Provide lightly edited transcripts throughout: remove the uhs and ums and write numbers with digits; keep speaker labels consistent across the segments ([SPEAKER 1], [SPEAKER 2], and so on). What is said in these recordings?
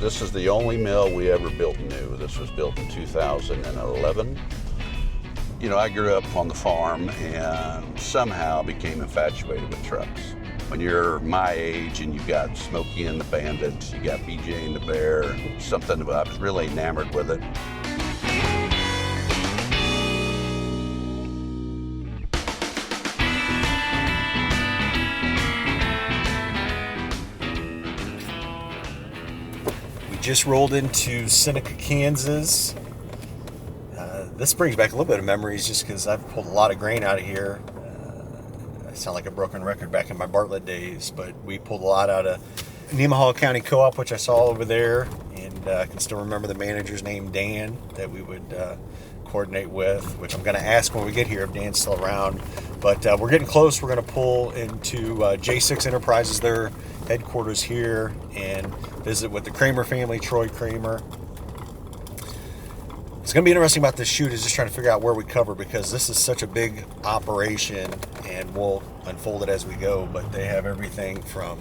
[SPEAKER 1] This is the only mill we ever built new. This was built in 2011. You know, I grew up on the farm and somehow became infatuated with trucks. When you're my age and you've got Smokey and the Bandit, you got BJ and the Bear, something about, I was really enamored with it.
[SPEAKER 2] Just rolled into Seneca, Kansas. This brings back a little bit of memories just because I've pulled a lot of grain out of here. I sound like a broken record back in my Bartlett days, but we pulled a lot out of Nemaha County Co-op, which I saw over there, and I can still remember the manager's name, Dan, that we would coordinate with, which I'm going to ask when we get here if Dan's still around. But we're getting close. We're going to pull into J6 Enterprises, their headquarters here, and visit with the Kramer family, Troy Kramer. It's going to be interesting about this shoot is just trying to figure out where we cover, because this is such a big operation and we'll unfold it as we go, but they have everything from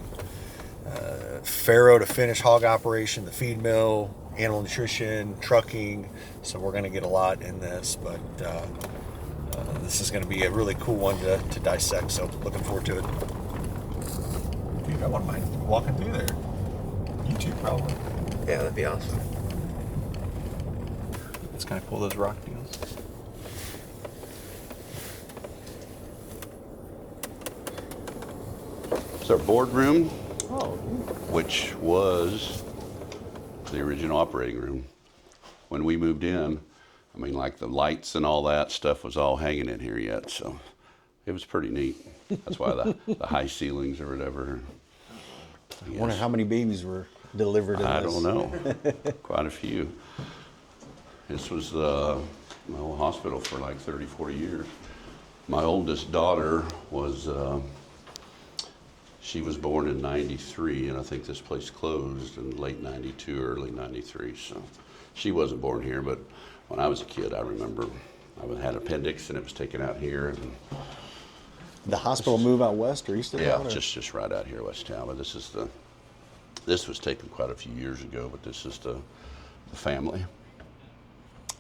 [SPEAKER 2] farrow to finish hog operation, the feed mill, animal nutrition, trucking, so we're going to get a lot in this, but this is going to be a really cool one to dissect, so looking forward to it. Dude, I wouldn't mind walking through there. You too, probably.
[SPEAKER 3] Yeah, that'd be awesome.
[SPEAKER 2] Let's kind of pull those rock deals.
[SPEAKER 1] It's our boardroom,
[SPEAKER 2] Oh,
[SPEAKER 1] which was the original operating room. When we moved in, I mean, like the lights and all that stuff was all hanging in here yet, so it was pretty neat. That's why the high ceilings or whatever.
[SPEAKER 2] I wonder how many babies were delivered in this.
[SPEAKER 1] I don't know. Quite a few. This was my old hospital for like 30, 40 years. My oldest daughter was, she was born in 93, and I think this place closed in late 92, early 93. So she wasn't born here, but when I was a kid, I remember I had an appendix and it was taken out here. And
[SPEAKER 4] the hospital move out west or east of town?
[SPEAKER 1] Yeah, just right out here, west town. But this was taken quite a few years ago, but this is the family.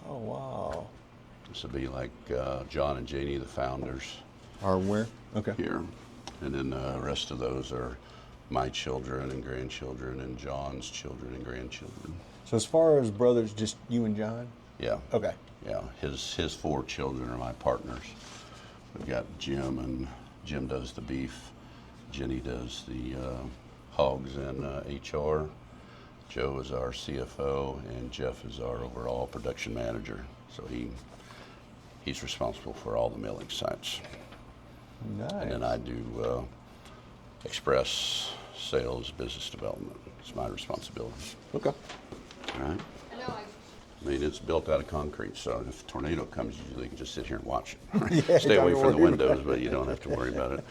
[SPEAKER 4] Oh, wow.
[SPEAKER 1] This would be like John and Janie, the founders.
[SPEAKER 4] Are where? Okay.
[SPEAKER 1] Here. And then the rest of those are my children and grandchildren and John's children and grandchildren.
[SPEAKER 4] So as far as brothers, just you and John?
[SPEAKER 1] Yeah.
[SPEAKER 4] Okay.
[SPEAKER 1] Yeah, his 4 children are my partners. We've got Jim, and Jim does the beef. Jenny does the hogs and HR. Joe is our CFO, and Jeff is our overall production manager. So he's responsible for all the milling sites.
[SPEAKER 4] Nice.
[SPEAKER 1] And then I do express sales, business development. It's my responsibility.
[SPEAKER 4] Okay.
[SPEAKER 1] All right. I mean, it's built out of concrete, so if a tornado comes, you can just sit here and watch it.
[SPEAKER 4] Yeah,
[SPEAKER 1] Stay away from the
[SPEAKER 4] worry
[SPEAKER 1] windows, but you don't have to worry about it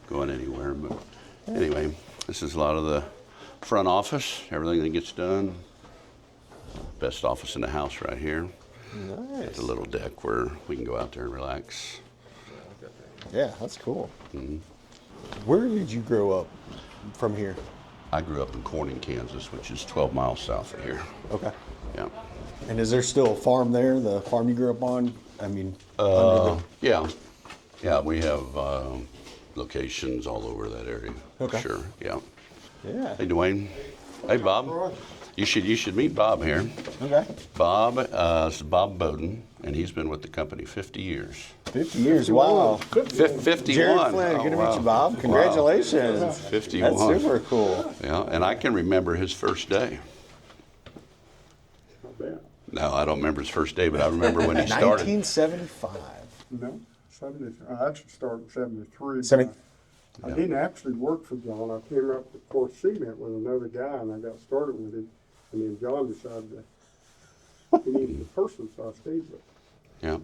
[SPEAKER 1] going anywhere. But anyway, this is a lot of the front office, everything that gets done. Best office in the house right here.
[SPEAKER 4] Nice.
[SPEAKER 1] It's a little deck where we can go out there and relax.
[SPEAKER 4] Yeah, that's cool.
[SPEAKER 1] Mm-hmm.
[SPEAKER 4] Where did you grow up from here?
[SPEAKER 1] I grew up in Corning, Kansas, which is 12 miles south of here.
[SPEAKER 4] Okay.
[SPEAKER 1] Yeah.
[SPEAKER 4] And is there still a farm there, the farm you grew up on? I mean,
[SPEAKER 1] Yeah. Yeah, we have locations all over that area.
[SPEAKER 4] Okay.
[SPEAKER 1] Sure, yeah.
[SPEAKER 4] Yeah.
[SPEAKER 1] Hey, Dwayne. Hey, Bob. You should meet Bob here.
[SPEAKER 4] Okay.
[SPEAKER 1] Bob is Bob Bowden, and he's been with the company 50 years.
[SPEAKER 4] 50 years, wow.
[SPEAKER 1] 51.
[SPEAKER 4] Jared Flynn, good to meet you, Bob. Congratulations.
[SPEAKER 1] Wow. 51.
[SPEAKER 4] That's super cool.
[SPEAKER 1] Yeah, and I can remember his first day. No, I don't remember his first day, but I remember when he started.
[SPEAKER 4] 1975.
[SPEAKER 5] No, 70. I actually started in 73.
[SPEAKER 4] 70.
[SPEAKER 5] I didn't actually work for John. I came up to Fort Cement with another guy, and I got started with him. And then John decided that he needed a person, so I stayed with him.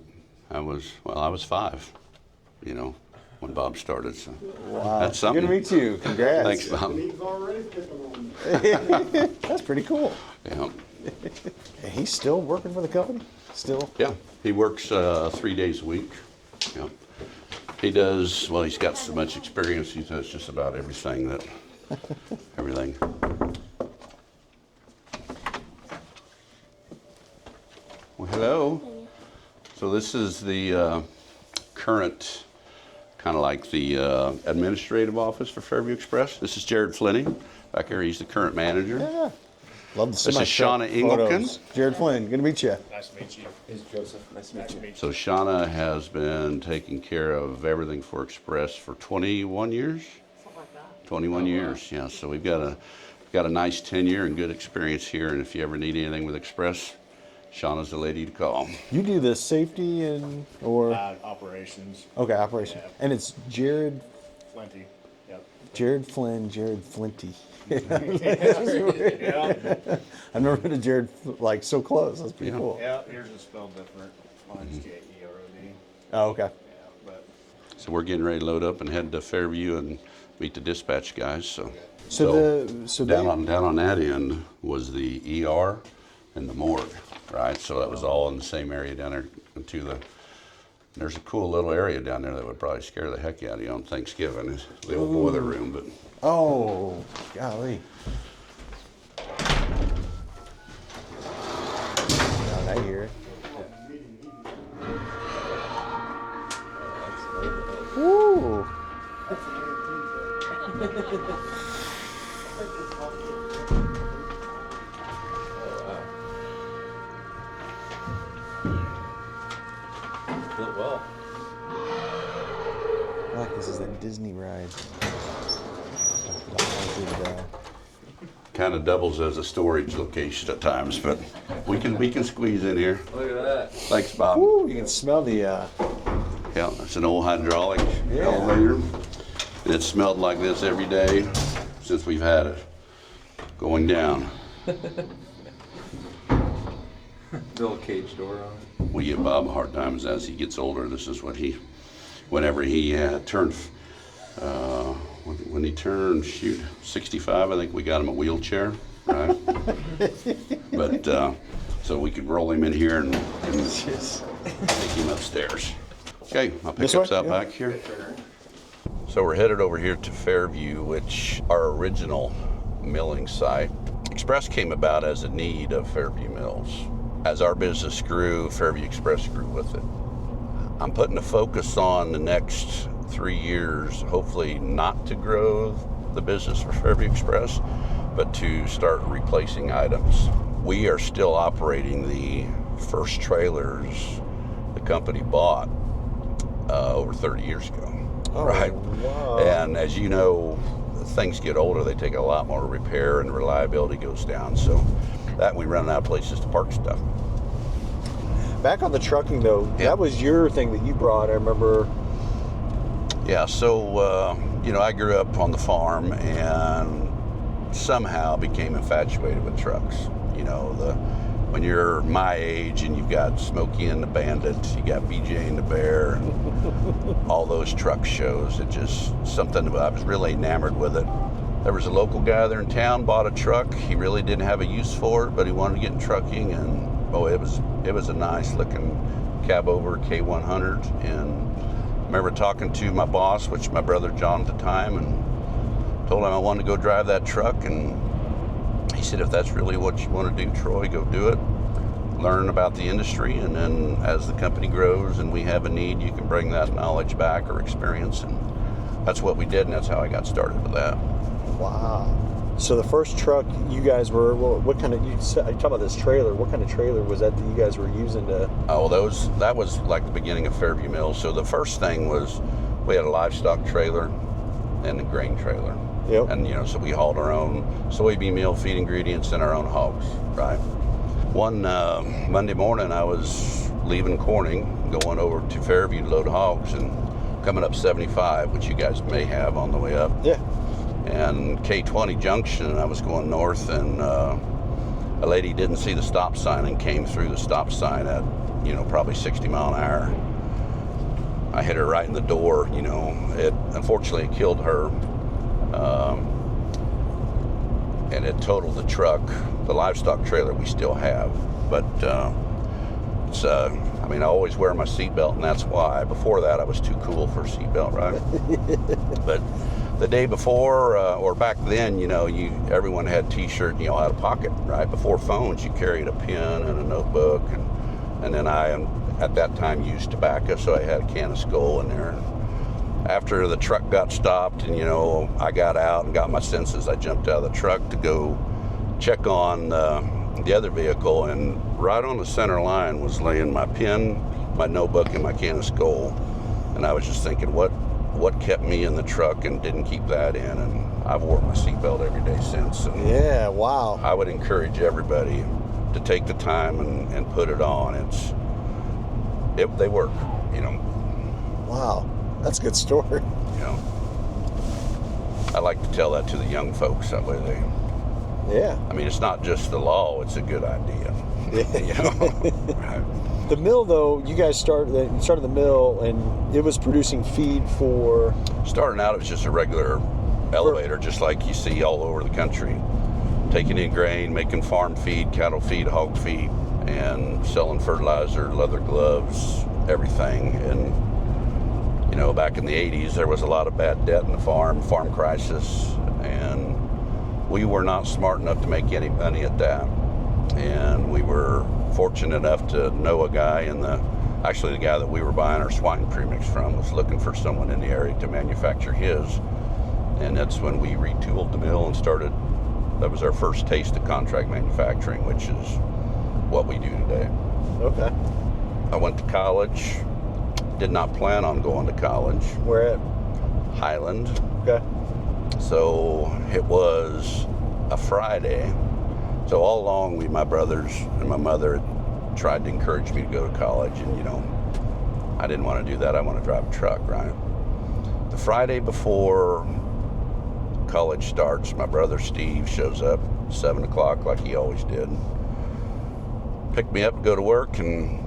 [SPEAKER 1] Yeah, I was 5, when Bob started. So
[SPEAKER 4] Wow.
[SPEAKER 1] that's something.
[SPEAKER 4] Good to meet you. Congrats.
[SPEAKER 1] Thanks, Bob.
[SPEAKER 5] And he's already picking on me.
[SPEAKER 4] That's pretty cool.
[SPEAKER 1] Yeah.
[SPEAKER 4] And he's still working for the company? Still?
[SPEAKER 1] Yeah, he works 3 days a week. Yeah. He does, well, he's got so much experience, he does just about everything that everything. Well, hello. So this is the current, kind of like the administrative office for Fairview Express. This is Jared Flinning. Back here, he's the current manager.
[SPEAKER 4] Yeah. Love to see
[SPEAKER 1] This
[SPEAKER 4] my
[SPEAKER 1] is Shauna
[SPEAKER 4] photos.
[SPEAKER 1] Ingleton.
[SPEAKER 4] Jared Flynn, good to meet you.
[SPEAKER 3] Nice to meet you.
[SPEAKER 6] This is Joseph. Nice to meet you.
[SPEAKER 1] So Shauna has been taking care of everything for Express for 21 years?
[SPEAKER 7] Something like that.
[SPEAKER 1] 21 years, yeah. So we've got a nice tenure and good experience here. And if you ever need anything with Express, Shauna's the lady to call.
[SPEAKER 4] You do the safety or
[SPEAKER 3] Operations.
[SPEAKER 4] okay, operation,
[SPEAKER 3] Yeah.
[SPEAKER 4] and it's Jared
[SPEAKER 3] Plenty. Yep.
[SPEAKER 4] Flynn, Jared Flinty.
[SPEAKER 3] Yeah.
[SPEAKER 4] I've never heard of Jared like so close. That's pretty
[SPEAKER 1] Yeah.
[SPEAKER 4] cool.
[SPEAKER 3] Yeah, yours is spelled different. Mine's J-E-R-O-D.
[SPEAKER 4] Oh, okay.
[SPEAKER 3] Yeah, but
[SPEAKER 1] So we're getting ready to load up and head to Fairview and meet the dispatch guys. So
[SPEAKER 4] Down
[SPEAKER 1] down on that end was the ER and the morgue, right? So that was all in the same area down there. There's a cool little area down there that would probably scare the heck out of you on Thanksgiving. It's the old boiler room, but
[SPEAKER 4] Oh, golly. God, I hear it. Woo!
[SPEAKER 6] Built well.
[SPEAKER 4] I like this is a Disney ride.
[SPEAKER 1] kind of doubles as a storage location at times. But we can squeeze in here.
[SPEAKER 6] Look at that.
[SPEAKER 1] Thanks, Bob.
[SPEAKER 4] Woo, you can smell the
[SPEAKER 1] Yeah, it's an old hydraulic
[SPEAKER 4] Yeah.
[SPEAKER 1] elevator. And it's smelled like this every day since we've had it going down.
[SPEAKER 6] Little cage door on it.
[SPEAKER 1] We give Bob a hard time as he gets older. This is what whenever he turned, when he turned, 65, I think we got him a wheelchair, right? But, so we could roll him in here and take him upstairs. Okay, my
[SPEAKER 4] This
[SPEAKER 1] pickup's
[SPEAKER 4] way?
[SPEAKER 1] out
[SPEAKER 4] Yeah.
[SPEAKER 1] back here. So we're headed over here to Fairview, which our original milling site. Express came about as a need of Fairview Mills. As our business grew, Fairview Express grew with it. I'm putting a focus on the next 3 years, hopefully not to grow the business for Fairview Express, but to start replacing items. We are still operating the first trailers the company bought over 30 years ago.
[SPEAKER 4] Oh,
[SPEAKER 1] Right.
[SPEAKER 4] wow.
[SPEAKER 1] And as you know, things get older, they take a lot more repair and reliability goes down. So that we run out of places to park stuff.
[SPEAKER 4] Back on the trucking though,
[SPEAKER 1] Yeah.
[SPEAKER 4] that was your thing that you brought. I remember.
[SPEAKER 1] Yeah, so, I grew up on the farm and somehow became infatuated with trucks. When you're my age and you've got Smokey and the Bandit, you got BJ and the Bear, and all those truck shows, it just something I was really enamored with it. There was a local guy there in town, bought a truck. He really didn't have a use for it, but he wanted to get in trucking, and it was a nice looking cab over K100. And I remember talking to my boss, which was my brother John at the time, and told him I wanted to go drive that truck. And he said, if that's really what you want to do, Troy, go do it. Learn about the industry, and then as the company grows and we have a need, you can bring that knowledge back or experience. And that's what we did, and that's how I got started with that.
[SPEAKER 4] Wow. So the first truck you guys were, well, what kind of, you talk about this trailer, what kind of trailer was that you guys were using to?
[SPEAKER 1] Oh, that was like the beginning of Fairview Mills. So the first thing was we had a livestock trailer and a grain trailer.
[SPEAKER 4] Yep.
[SPEAKER 1] And, so we hauled our own soybean meal, feed ingredients, and our own hogs, right? One Monday morning, I was leaving Corning, going over to Fairview to load hogs, and coming up 75, which you guys may have on the way up.
[SPEAKER 4] Yeah.
[SPEAKER 1] And K20 junction, I was going north, and a lady didn't see the stop sign and came through the stop sign at, probably 60 mile an hour. I hit her right in the door. Unfortunately it killed her, and it totaled the truck. The livestock trailer we still have, but I always wear my seatbelt, and that's why. Before that, I was too cool for a seatbelt, right? But the day before, or back then, everyone had T-shirt, out of pocket, right? Before phones, you carried a pen and a notebook, and then I, at that time, used tobacco, so I had a can of Skull in there. After the truck got stopped and, I got out and got my senses, I jumped out of the truck to go check on the other vehicle, and right on the center line was laying my pen, my notebook, and my can of Skull. And I was just thinking, what kept me in the truck and didn't keep that in? And I've worn my seatbelt every day since. And
[SPEAKER 4] Yeah, wow.
[SPEAKER 1] I would encourage everybody to take the time and put it on. They work,
[SPEAKER 4] Wow, that's a good story.
[SPEAKER 1] I like to tell that to the young folks, that way
[SPEAKER 4] Yeah.
[SPEAKER 1] it's not just the law, it's a good idea. Right.
[SPEAKER 4] The mill, though, you guys started the mill, and it was producing feed for...
[SPEAKER 1] Starting out, it was just a regular elevator, just like you see all over the country. Taking in grain, making farm feed, cattle feed, hog feed, and selling fertilizer, leather gloves, everything. And, back in the 80s, there was a lot of bad debt in the farm crisis, and we were not smart enough to make any money at that. And we were fortunate enough to know a guy the guy that we were buying our swine premix from was looking for someone in the area to manufacture his. And that's when we retooled the mill and started. That was our first taste of contract manufacturing, which is what we do today.
[SPEAKER 4] Okay.
[SPEAKER 1] I went to college, did not plan on going to college.
[SPEAKER 4] Where at?
[SPEAKER 1] Highland.
[SPEAKER 4] Okay.
[SPEAKER 1] So it was a Friday. So all along, my brothers and my mother tried to encourage me to go to college, and I didn't want to do that. I want to drive a truck, right? The Friday before college starts, my brother Steve shows up 7 o'clock like he always did. Picked me up to go to work, and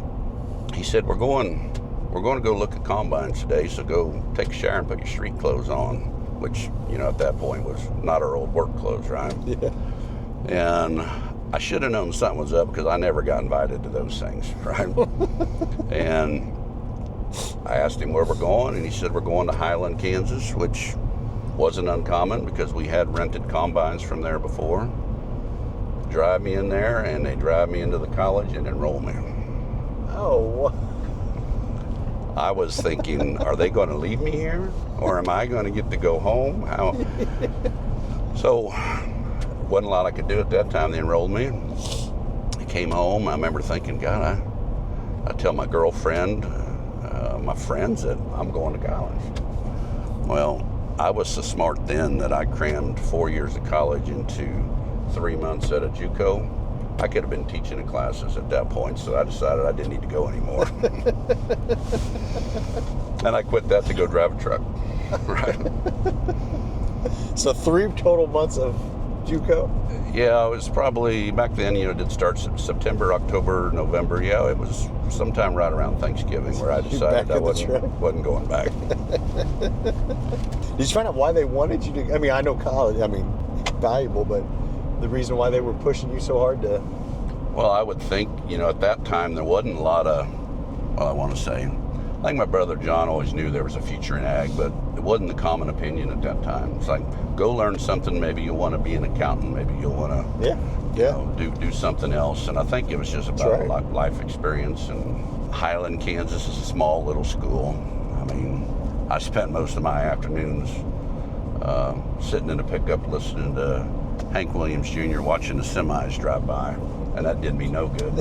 [SPEAKER 1] he said, we're going to go look at combines today, so go take a shower and put your street clothes on, which, at that point was not our old work clothes, right?
[SPEAKER 4] Yeah.
[SPEAKER 1] And I should have known something was up because I never got invited to those things, right? And I asked him where we're going, and he said we're going to Highland, Kansas, which wasn't uncommon because we had rented combines from there before. Drive me in there, and they drive me into the college and enroll me.
[SPEAKER 4] Oh,
[SPEAKER 1] I was thinking, are they going to leave me here, or am I going to get to go home? How? So, wasn't a lot I could do at that time. They enrolled me. I came home. I remember thinking, God, I tell my girlfriend, my friends that I'm going to college. Well, I was so smart then that I crammed 4 years of college into 3 months at a JUCO. I could have been teaching in classes at that point, so I decided I didn't need to go anymore. And I quit that to go drive a truck. Right.
[SPEAKER 4] so 3 total months of JUCO?
[SPEAKER 1] Yeah, it was probably, back then, it did start September, October, November. Yeah, it was sometime right around Thanksgiving where I decided I wasn't going back.
[SPEAKER 4] Did you find out why they wanted you to? I know college, valuable, but the reason why they were pushing you so hard to...
[SPEAKER 1] Well, I would think, at that time there wasn't a lot of, I want to say, I think my brother John always knew there was a future in ag, but it wasn't the common opinion at that time. It's like, go learn something, maybe you'll want to be an accountant, maybe you'll want to do something else. And I think it was just about life experience. And Highland, Kansas is a small little school. I spent most of my afternoons sitting in a pickup listening to Hank Williams Jr. watching the semis drive by, and that did me no good,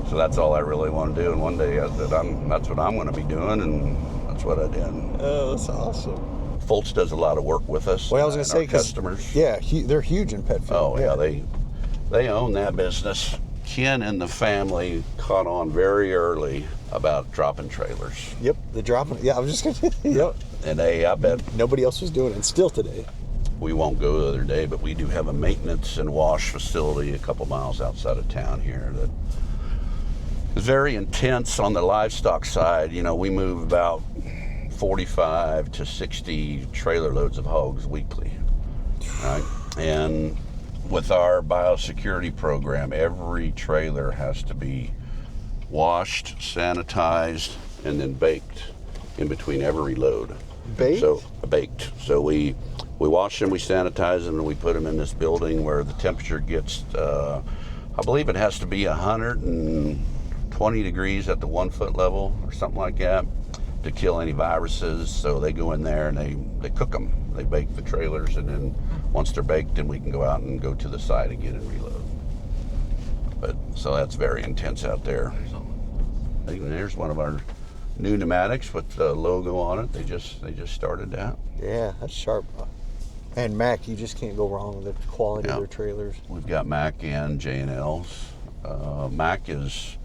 [SPEAKER 1] So that's all I really want to do. And one day I said, that's what I'm going to be doing, and that's what I did.
[SPEAKER 4] Oh, that's awesome.
[SPEAKER 1] Fultz does a lot of work with us.
[SPEAKER 4] Well, I was going to say,
[SPEAKER 1] customers.
[SPEAKER 4] Yeah, they're huge in pet food.
[SPEAKER 1] Oh yeah, they own that business. Ken and the family caught on very early about dropping trailers.
[SPEAKER 4] Yep, the dropping. Yeah, I was just going to. Yep.
[SPEAKER 1] And I bet
[SPEAKER 4] nobody else was doing it, and still today.
[SPEAKER 1] We won't go the other day, but we do have a maintenance and wash facility a couple miles outside of town here that is very intense on the livestock side. We move about 45 to 60 trailer loads of hogs weekly, right? And with our biosecurity program, every trailer has to be washed, sanitized, and then baked in between every load.
[SPEAKER 4] Baked?
[SPEAKER 1] So baked. So we wash them, we sanitize them, and we put them in this building where the temperature gets, I believe it has to be 120 degrees at the 1 foot level or something like that to kill any viruses. So they go in there and they cook them. They bake the trailers, and then once they're baked, then we can go out and go to the site again and reload. But so that's very intense out there. And there's one of our new pneumatics with the logo on it. They just started that.
[SPEAKER 4] Yeah, that's sharp. And Mac, you just can't go wrong with the quality of their trailers.
[SPEAKER 1] We've got Mac and J&Ls. Mac is,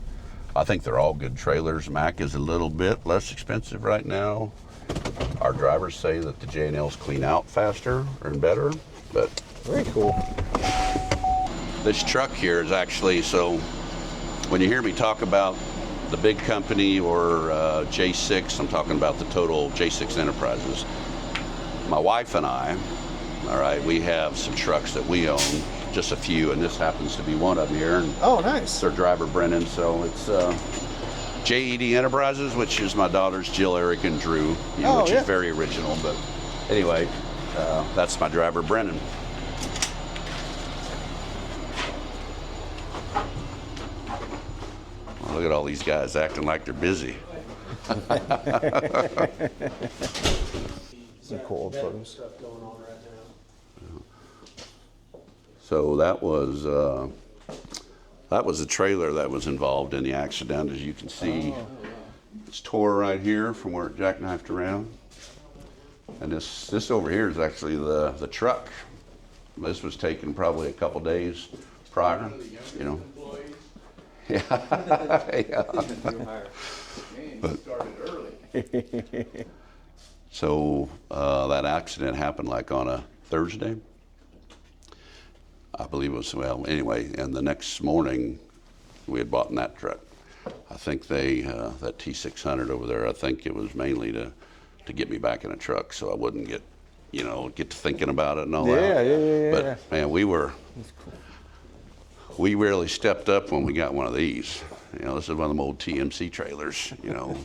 [SPEAKER 1] I think they're all good trailers. Mac is a little bit less expensive right now. Our drivers say that the J&Ls clean out faster and better, but
[SPEAKER 4] very cool.
[SPEAKER 1] This truck here is actually, so when you hear me talk about the big company or J6, I'm talking about the total J6 Enterprises. My wife and I, all right, we have some trucks that we own, just a few, and this happens to be one of them here. And
[SPEAKER 4] oh, nice.
[SPEAKER 1] It's our driver, Brennan, so it's JED Enterprises, which is my daughters, Jill, Eric, and Drew, which is very original, but anyway, that's my driver, Brennan. Well, look at all these guys acting like they're busy.
[SPEAKER 4] Some cool photos.
[SPEAKER 1] So that was a trailer that was involved in the accident. As you can see, it's tore right here from where it jackknifed around. And this over here is actually the truck. This was taken probably a couple days prior, you know. Yeah. Yeah. But, so that accident happened like on a Thursday. I believe it was, well, anyway, and the next morning we had bought in that truck. I think they, that T600 over there, I think it was mainly to get me back in a truck so I wouldn't get to thinking about it and all that.
[SPEAKER 4] Yeah.
[SPEAKER 1] But man, we really stepped up when we got one of these. You know, this is one of them old TMC trailers, you know,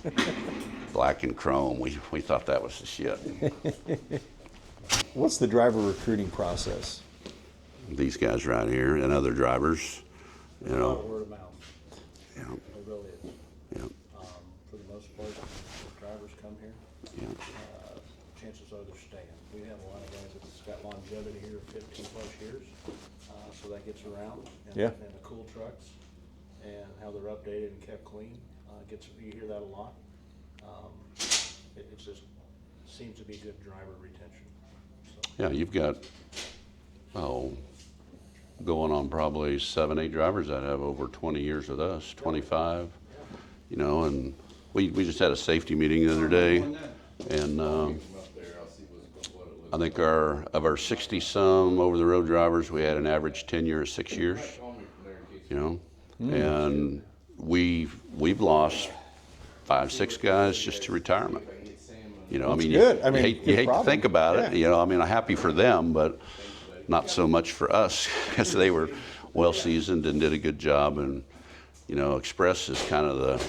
[SPEAKER 1] black and chrome. We thought that was the shit.
[SPEAKER 4] What's the driver recruiting process?
[SPEAKER 1] These guys right here and other drivers, you know.
[SPEAKER 7] Word of mouth.
[SPEAKER 1] Yeah.
[SPEAKER 7] It really is.
[SPEAKER 1] Yeah.
[SPEAKER 7] For the most part, if drivers come here,
[SPEAKER 1] Yeah.
[SPEAKER 7] chances are they're staying. We have a lot of guys that's got longevity here, 15 plus years, so that gets around. And,
[SPEAKER 4] Yeah.
[SPEAKER 7] and the cool trucks and how they're updated and kept clean, you hear that a lot. It just seems to be good driver retention. So.
[SPEAKER 1] Yeah, you've got, going on probably 7, 8 drivers that have over 20 years with us, 25, you know, and we just had a safety meeting the other day, and I think of our 60 some over the road drivers, we had an average tenure of 6 years, you know, and we've lost 5, 6 guys just to retirement. You know, I mean, you hate to think about it. You know, I mean, I'm happy for them, but not so much for us because they were well seasoned and did a good job. And you know, Express is kind of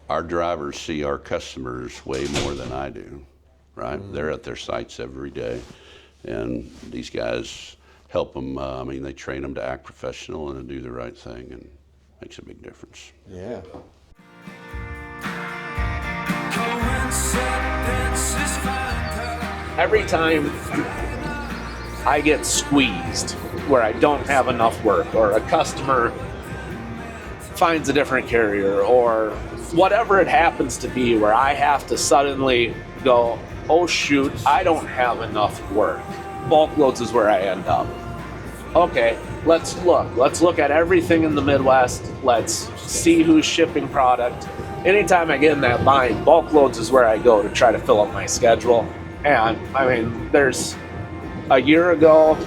[SPEAKER 1] our drivers see our customers way more than I do, right? They're at their sites every day, and these guys help them. I mean, they train them to act professional and to do the right thing, and makes a big difference.
[SPEAKER 4] Yeah.
[SPEAKER 8] Every time I get squeezed where I don't have enough work, or a customer finds a different carrier, or whatever it happens to be, where I have to suddenly go, oh shoot, I don't have enough work. BulkLoads is where I end up. Okay, let's look at everything in the Midwest. Let's see who's shipping product. Anytime I get in that bind, BulkLoads is where I go to try to fill up my schedule. And I mean, there's a year ago,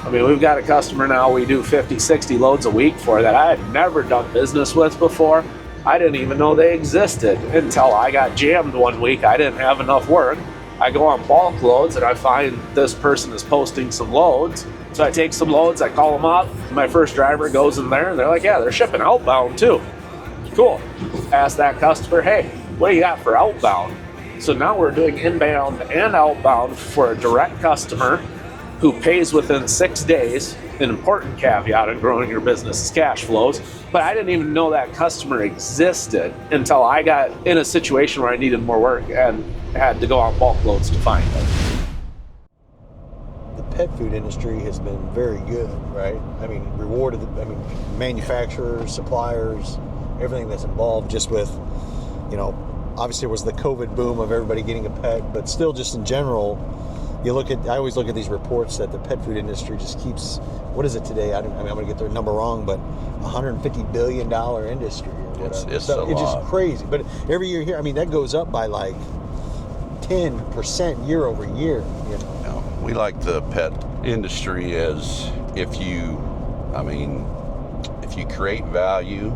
[SPEAKER 8] I mean, we've got a customer now we do 50, 60 loads a week for that I had never done business with before. I didn't even know they existed until I got jammed one week. I didn't have enough work. I go on BulkLoads and I find this person is posting some loads. So I take some loads, I call them up. My first driver goes in there and they're like, yeah, they're shipping outbound too. Cool. Ask that customer, hey, what do you got for outbound? So now we're doing inbound and outbound for a direct customer who pays within 6 days. An important caveat in growing your business is cash flows. But I didn't even know that customer existed until I got in a situation where I needed more work and had to go on BulkLoads to find it.
[SPEAKER 4] The pet food industry has been very good, right? I mean, rewarded, manufacturers, suppliers, everything that's involved just with, obviously it was the COVID boom of everybody getting a pet, but still just in general, I always look at these reports that the pet food industry just keeps, what is it today? I'm going to get their number wrong, but $150 billion industry or whatever.
[SPEAKER 1] It's
[SPEAKER 4] so
[SPEAKER 1] a
[SPEAKER 4] it's
[SPEAKER 1] lot.
[SPEAKER 4] just crazy. But every year here, that goes up by like 10% year over year,
[SPEAKER 1] We like the pet industry as if you create value,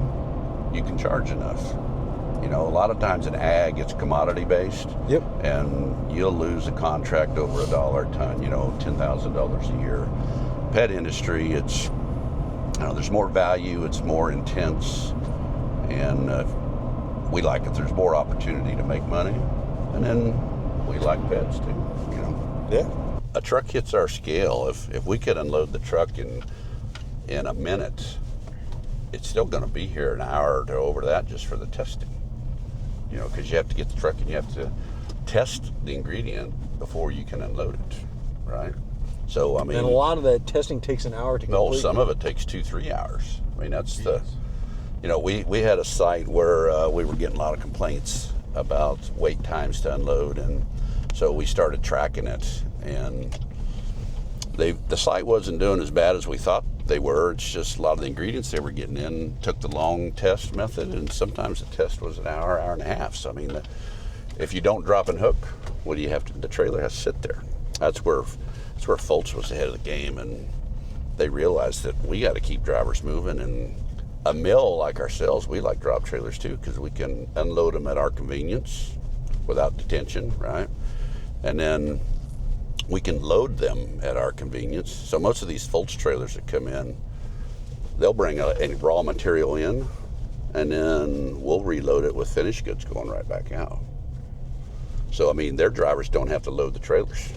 [SPEAKER 1] you can charge enough. A lot of times in ag, it's commodity based.
[SPEAKER 4] Yep.
[SPEAKER 1] And you'll lose a contract over $1 a ton, $10,000 a year. Pet industry, it's, there's more value, it's more intense, and we like it. There's more opportunity to make money, and then we like pets too,
[SPEAKER 4] Yeah.
[SPEAKER 1] A truck hits our scale. If we could unload the truck in a minute, it's still going to be here an hour or over that just for the testing. Because you have to get the truck and you have to test the ingredient before you can unload it, right? So,
[SPEAKER 4] And a lot of that testing takes an hour to complete.
[SPEAKER 1] No, some of it takes 2-3 hours. That's we had a site where we were getting a lot of complaints about wait times to unload, and so we started tracking it, and the site wasn't doing as bad as we thought they were. It's just a lot of the ingredients they were getting in took the long test method, and sometimes the test was an hour and a half. So if you don't drop and hook, what do you have to? The trailer has to sit there. That's where Fultz was ahead of the game, and they realized that we got to keep drivers moving. And a mill like ourselves, we like drop trailers too, because we can unload them at our convenience without detention, right? And then we can load them at our convenience. So most of these Fultz trailers that come in, they'll bring any raw material in, and then we'll reload it with finished goods going right back out. So, their drivers don't have to load the trailers.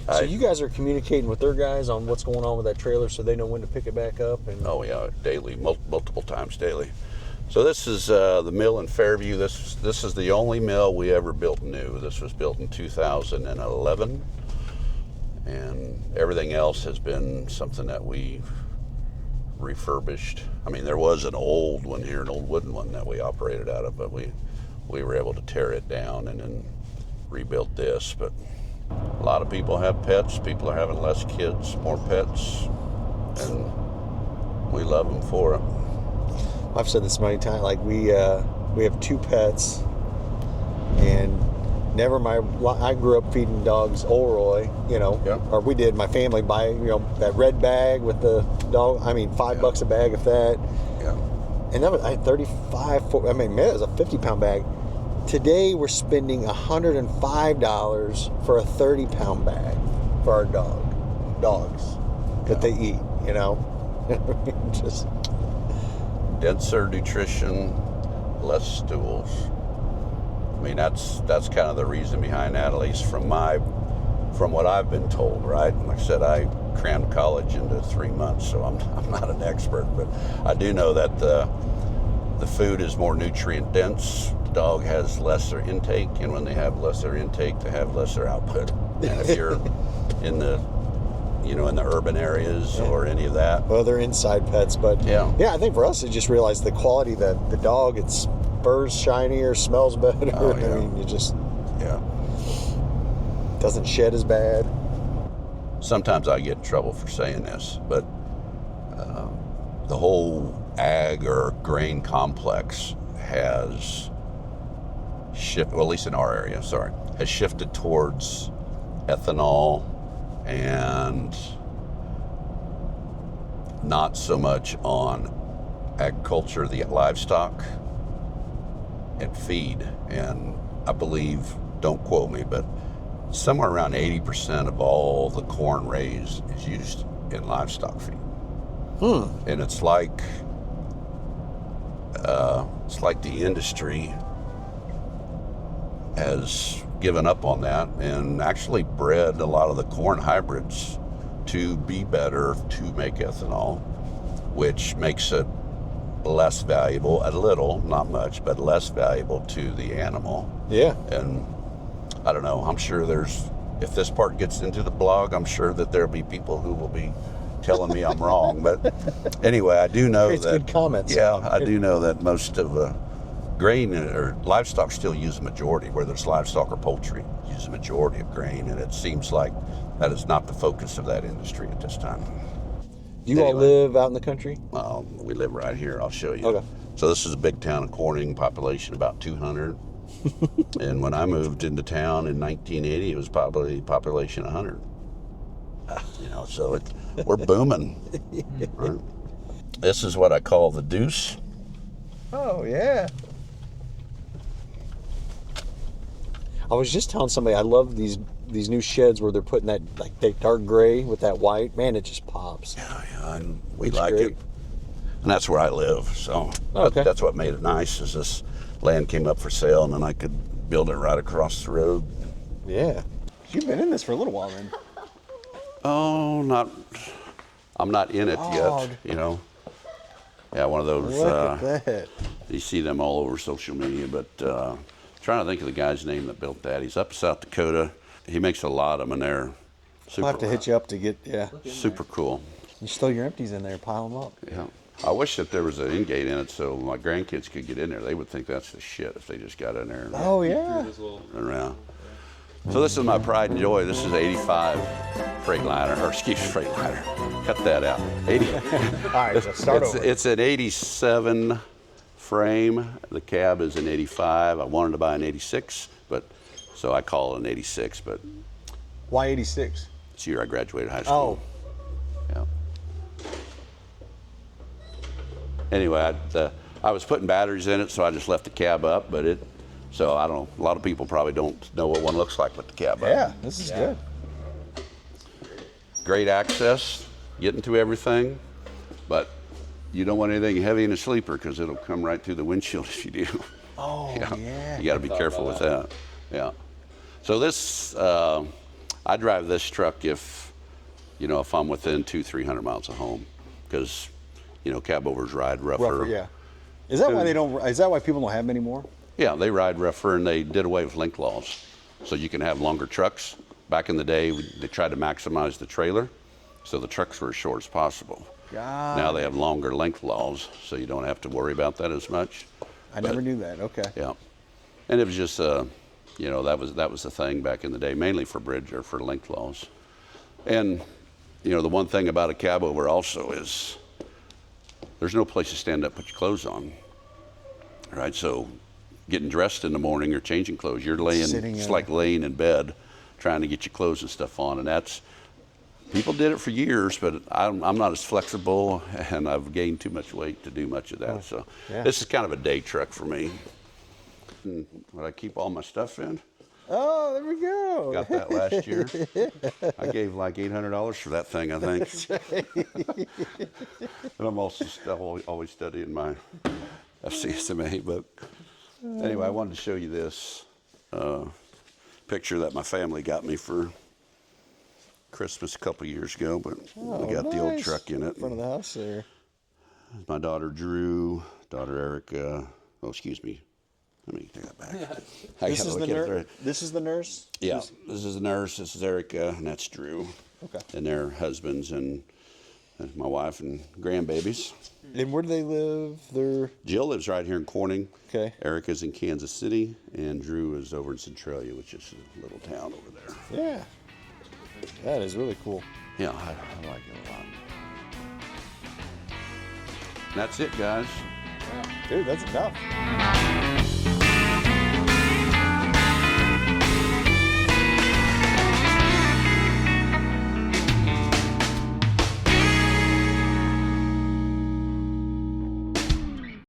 [SPEAKER 4] So you guys are communicating with their guys on what's going on with that trailer so they know when to pick it back up?
[SPEAKER 1] Oh, yeah, daily, multiple times daily. So this is the mill in Fairview. This is the only mill we ever built new. This was built in 2011. And everything else has been something that we've refurbished. There was an old one here, an old wooden one that we operated out of, but we were able to tear it down and then rebuild this. But a lot of people have pets. People are having less kids, more pets, and we love them for it.
[SPEAKER 4] I've said this many times. Like we have 2 pets, and I grew up feeding dogs Olroy,
[SPEAKER 1] Yep.
[SPEAKER 4] or we did. My family buy, that red bag with the dog. $5 a bag of that.
[SPEAKER 1] Yeah.
[SPEAKER 4] And that was 35. It was a 50-pound bag. Today we're spending $105 for a 30-pound bag for our dogs that they eat. Just
[SPEAKER 1] Denser nutrition, less stools. That's kind of the reason behind that, at least from what I've been told, right? Like I said, I crammed college into 3 months, so I'm not an expert, but I do know that the food is more nutrient dense. The dog has lesser intake, and when they have lesser intake, they have lesser output. And if you're in the in the urban areas or any of that,
[SPEAKER 4] well, they're inside pets, but
[SPEAKER 1] yeah,
[SPEAKER 4] I think for us, I just realized the quality that the dog, its fur's shinier, smells better.
[SPEAKER 1] Oh, yeah.
[SPEAKER 4] It just
[SPEAKER 1] yeah.
[SPEAKER 4] doesn't shed as bad.
[SPEAKER 1] Sometimes I get in trouble for saying this, but the whole ag or grain complex has shifted, well, at least in our area, has shifted towards ethanol and not so much on agriculture, the livestock, and feed. And I believe, don't quote me, but somewhere around 80% of all the corn raised is used in livestock feed. And it's like the industry has given up on that and actually bred a lot of the corn hybrids to be better to make ethanol, which makes it less valuable, a little, not much, but less valuable to the animal.
[SPEAKER 4] Yeah.
[SPEAKER 1] And I don't know, I'm sure if this part gets into the blog, I'm sure that there'll be people who will be telling me I'm wrong. But anyway, I do know
[SPEAKER 4] It's
[SPEAKER 1] that.
[SPEAKER 4] good comments.
[SPEAKER 1] Yeah, I do know that most of grain or livestock still use a majority, whether it's livestock or poultry, use a majority of grain. And it seems like that is not the focus of that industry at this time.
[SPEAKER 4] Do you all live out in the country?
[SPEAKER 1] We live right here. I'll show you.
[SPEAKER 4] Okay.
[SPEAKER 1] So this is a big town of Corning, population about 200. And when I moved into town in 1980, it was probably population 100. You know, so we're booming. Right? This is what I call the deuce.
[SPEAKER 4] Oh, yeah. I was just telling somebody I love these new sheds where they're putting that like that dark gray with that white. Man, it just pops.
[SPEAKER 1] Yeah, and we
[SPEAKER 4] It's
[SPEAKER 1] like
[SPEAKER 4] great.
[SPEAKER 1] it. And that's where I live. So
[SPEAKER 4] Okay.
[SPEAKER 1] that's what made it nice is this land came up for sale and then I could build it right across the road.
[SPEAKER 4] Yeah. You've been in this for a little while then.
[SPEAKER 1] Oh, I'm not in it
[SPEAKER 4] Oh.
[SPEAKER 1] yet, you know. Yeah, one of those,
[SPEAKER 4] Look at that.
[SPEAKER 1] you see them all over social media, but trying to think of the guy's name that built that. He's up in South Dakota. He makes a lot of them and they're
[SPEAKER 4] I'll have to hit you up to get,
[SPEAKER 1] super cool.
[SPEAKER 4] You stow your empties in there, pile them up.
[SPEAKER 1] Yeah. I wish that there was an in-gate in it so my grandkids could get in there. They would think that's the shit if they just got in there and
[SPEAKER 4] Oh, yeah.
[SPEAKER 1] around. So this is my pride and joy. This is 85 Freightliner, or excuse me, Freightliner. Cut that out. 80.
[SPEAKER 4] All right, so start over.
[SPEAKER 1] It's an 87 frame. The cab is an 85. I wanted to buy an 86, but so I call it an 86. But
[SPEAKER 4] Why 86?
[SPEAKER 1] it's the year I graduated high school. Yeah. Anyway, I was putting batteries in it, so I just left the cab up. But so I don't know. A lot of people probably don't know what one looks like with the cab up.
[SPEAKER 4] Yeah, this is good.
[SPEAKER 1] Great access, getting to everything, but you don't want anything heavy in a sleeper because it'll come right through the windshield if you do.
[SPEAKER 4] Oh, yeah.
[SPEAKER 1] You got to be careful with that. Yeah. So this, I drive this truck if I'm within 200-300 miles of home, because cab overs ride rougher.
[SPEAKER 4] Rougher, yeah. Is that why is that why people don't have them anymore?
[SPEAKER 1] Yeah, they ride rougher, and they did away with length laws, so you can have longer trucks. Back in the day, they tried to maximize the trailer, so the trucks were as short as possible. Now they have longer length laws, so you don't have to worry about that as much.
[SPEAKER 4] I never knew that. Okay.
[SPEAKER 1] Yeah, and it was just, that was the thing back in the day, mainly for bridge or for length laws. And the one thing about a cab over also is there's no place to stand up, put your clothes on. Right, so getting dressed in the morning or changing clothes, you're like laying in bed trying to get your clothes and stuff on, and people did it for years, but I'm not as flexible, and I've gained too much weight to do much of that. So This is kind of a day truck for me. Would I keep all my stuff in?
[SPEAKER 4] Oh, there we go.
[SPEAKER 1] Got that last year. I gave like $800 for that thing, I think. And I'm also always studying my FCSMA, but anyway, I wanted to show you this picture that my family got me for Christmas a couple years ago, but we got the old truck in it.
[SPEAKER 4] In front of the house there.
[SPEAKER 1] My daughter Drew, daughter Erica. Oh, excuse me. Let me take that back.
[SPEAKER 4] This is the nurse. This is the nurse.
[SPEAKER 1] Yeah, this is the nurse. This is Erica, and that's Drew.
[SPEAKER 4] Okay.
[SPEAKER 1] And their husbands and my wife and grandbabies.
[SPEAKER 4] And where do they live?
[SPEAKER 1] Jill lives right here in Corning.
[SPEAKER 4] Okay.
[SPEAKER 1] Erica's in Kansas City, and Drew is over in Centralia, which is a little town over there.
[SPEAKER 4] Yeah. That is really cool.
[SPEAKER 1] Yeah, I like it a lot. And that's it, guys.
[SPEAKER 4] Dude, that's enough.